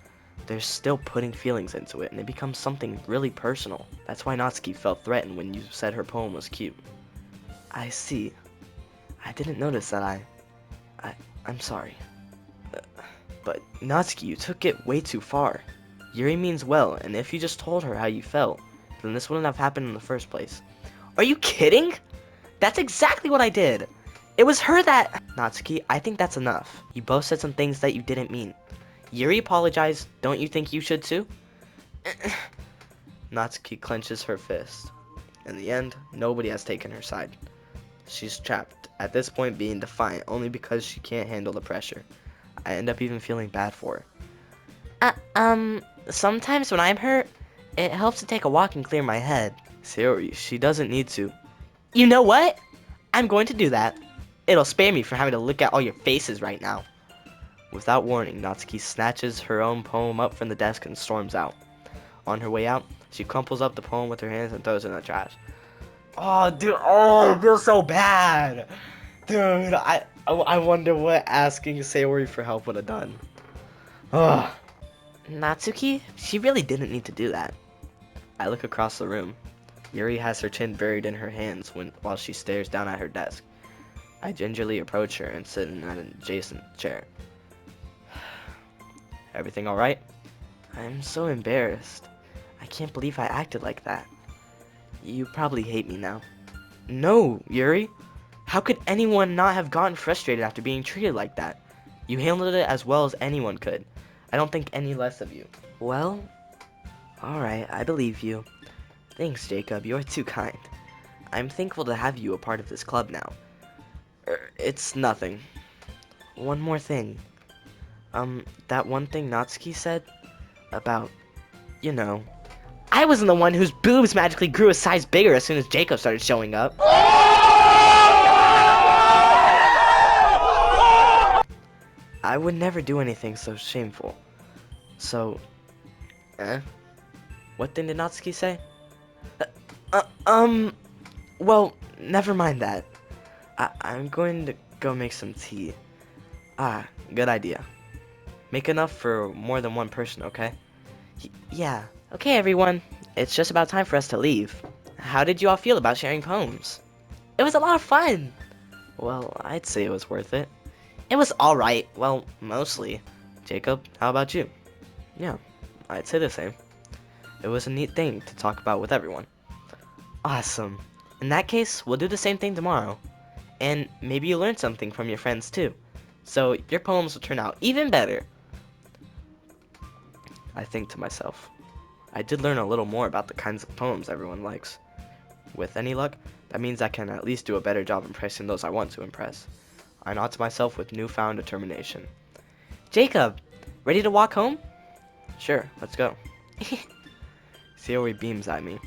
they're still putting feelings into it, and it becomes something really personal. That's why Natsuki felt threatened when you said her poem was cute. I see. I didn't notice that I'm sorry. But Natsuki, you took it way too far. Yuri means well, and if you just told her how you felt, then this wouldn't have happened in the first place. Are you kidding? That's exactly what I did. It was her that... Natsuki, I think that's enough. You both said some things that you didn't mean. Yuri apologized. Don't you think you should too? Natsuki clenches her fist. In the end, nobody has taken her side. She's trapped, at this point being defiant only because she can't handle the pressure. I end up even feeling bad for her. Sometimes when I'm hurt, it helps to take a walk and clear my head. Sayori, she doesn't need to. You know what? I'm going to do that. It'll spare me from having to look at all your faces right now. Without warning, Natsuki snatches her own poem up from the desk and storms out. On her way out, she crumples up the poem with her hands and throws it in the trash. Oh, dude, oh, I feel so bad. Dude, I wonder what asking Sayori for help would have done. Ugh. Natsuki, she really didn't need to do that. I look across the room. Yuri has her chin buried in her hands while she stares down at her desk. I gingerly approach her and sit in an adjacent chair. Everything alright? I'm so embarrassed. I can't believe I acted like that. You probably hate me now. No, Yuri. How could anyone not have gotten frustrated after being treated like that? You handled it as well as anyone could. I don't think any less of you. Well, alright, I believe you. Thanks, Jacob. You're too kind. I'm thankful to have you a part of this club now. It's nothing. One more thing. That one thing Natsuki said about, you know, I wasn't the one whose boobs magically grew a size bigger as soon as Jacob started showing up. I would never do anything so shameful. So, What did Natsuki say? Well, never mind that. I'm going to go make some tea. Good idea. Make enough for more than one person, okay? Yeah. Okay, everyone. It's just about time for us to leave. How did you all feel about sharing poems? It was a lot of fun. Well, I'd say it was worth it. It was alright. Well, mostly. Jacob, how about you? Yeah, I'd say the same. It was a neat thing to talk about with everyone. Awesome. In that case, we'll do the same thing tomorrow. And maybe you learn something from your friends too. So your poems will turn out even better. I think to myself, I did learn a little more about the kinds of poems everyone likes. With any luck, that means I can at least do a better job impressing those I want to impress. I nod to myself with newfound determination. Jacob, ready to walk home? Sure, let's go. Sayori beams at me.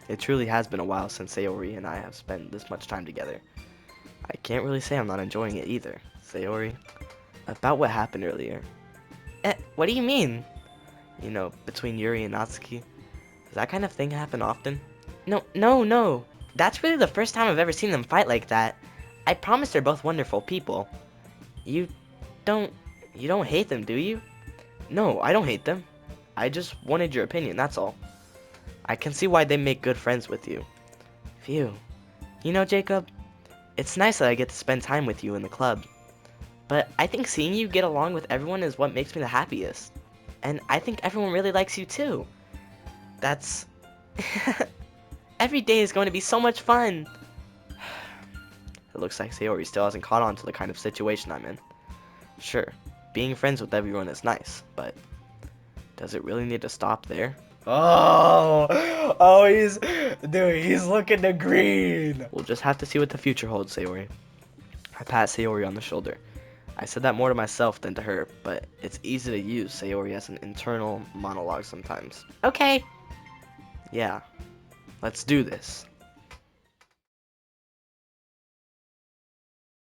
It truly has been a while since Sayori and I have spent this much time together. I can't really say I'm not enjoying it either. Sayori, about what happened earlier. What do you mean? You know, between Yuri and Natsuki. Does that kind of thing happen often? No. That's really the first time I've ever seen them fight like that. I promise they're both wonderful people. You don't hate them, do you? No, I don't hate them. I just wanted your opinion, that's all. I can see why they make good friends with you. Phew. You know, Jacob, it's nice that I get to spend time with you in the club. But I think seeing you get along with everyone is what makes me the happiest. And I think everyone really likes you too. That's... Every day is going to be so much fun. It looks like Sayori still hasn't caught on to the kind of situation I'm in. Sure, being friends with everyone is nice, but does it really need to stop there? He's looking to green. We'll just have to see what the future holds, Sayori. I pat Sayori on the shoulder. I said that more to myself than to her, but it's easy to use Sayori as an internal monologue sometimes. Okay. Yeah, let's do this.